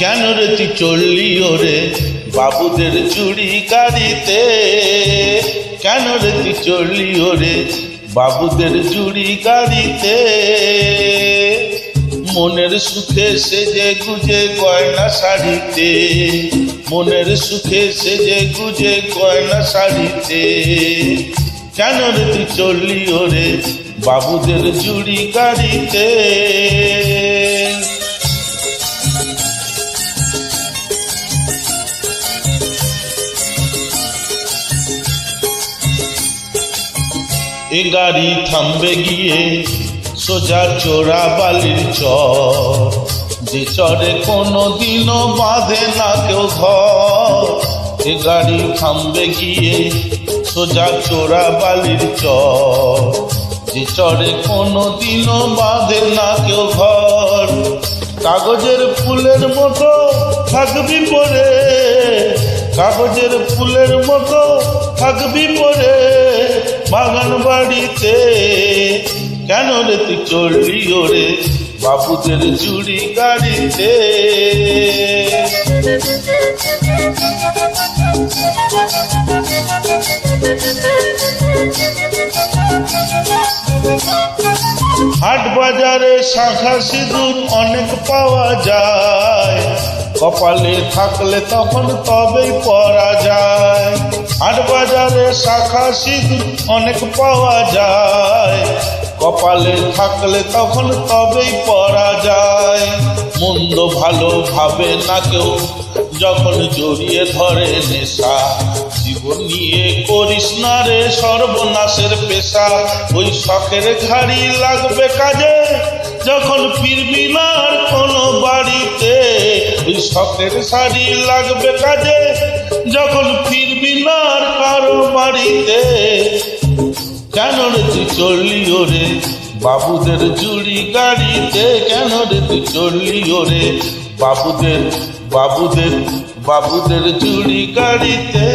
কেন রে তুই চললি ওরে বাবুদের চুড়ি গাড়িতে? কেন রে তুই চললি ওরে বাবুদের চুড়ি গাড়িতে? মনের সুখে সেজে গুজে গয়না শাড়িতে, মনের সুখে সেজে গুজে গয়না শাড়িতে। কেন রে তুই চললি ওরে বাবুদের চুড়ি গাড়িতে? এ গাড়ি থামবে গিয়ে সোজা চোরা বালির চর, যে চরে কোনোদিনও বাঁধে না কেউ ঘর। এ গাড়ি থামবে গিয়ে সোজা চোরা বালির চর, যে চরে কোনোদিনও বাঁধে না কেউ ঘর। কাগজের ফুলের মতো থাকবি পরে, কাগজের ফুলের মতো থাকবি পরে বাগান বাড়িতে। কেন রে তুই চললি ওরে বাবুদের চুড়ি গাড়িতে? হাট বাজারে শাঁখা সিঁদুর অনেক পাওয়া যায়, কপালে থাকলে তখন তবেই পরা যায়। হাট বাজারে শাঁখা সিঁদুর অনেক পাওয়া যায়, কপালে থাকলে তখন তবেই পরা যায়। মন্দ ভালো ভাবে না কেউ যখন জড়িয়ে ধরে নেশা, জীবন নিয়ে করিস না রে সর্বনাশের পেশা। ওই শখের ঘাড়ি লাগবে কাজে যখন ফিরবি না আর কোনো বাড়িতে, ওই শখের শাড়ি লাগবে কাজে যখন ফিরবি না আর কারো বাড়িতে। কেন রে তুই চললি ওরে বাবুদের চুড়ি গাড়িতে? কেন রে তুই চললি ওরে বাবুদের বাবুদের বাবুদের চুড়ি গাড়িতে?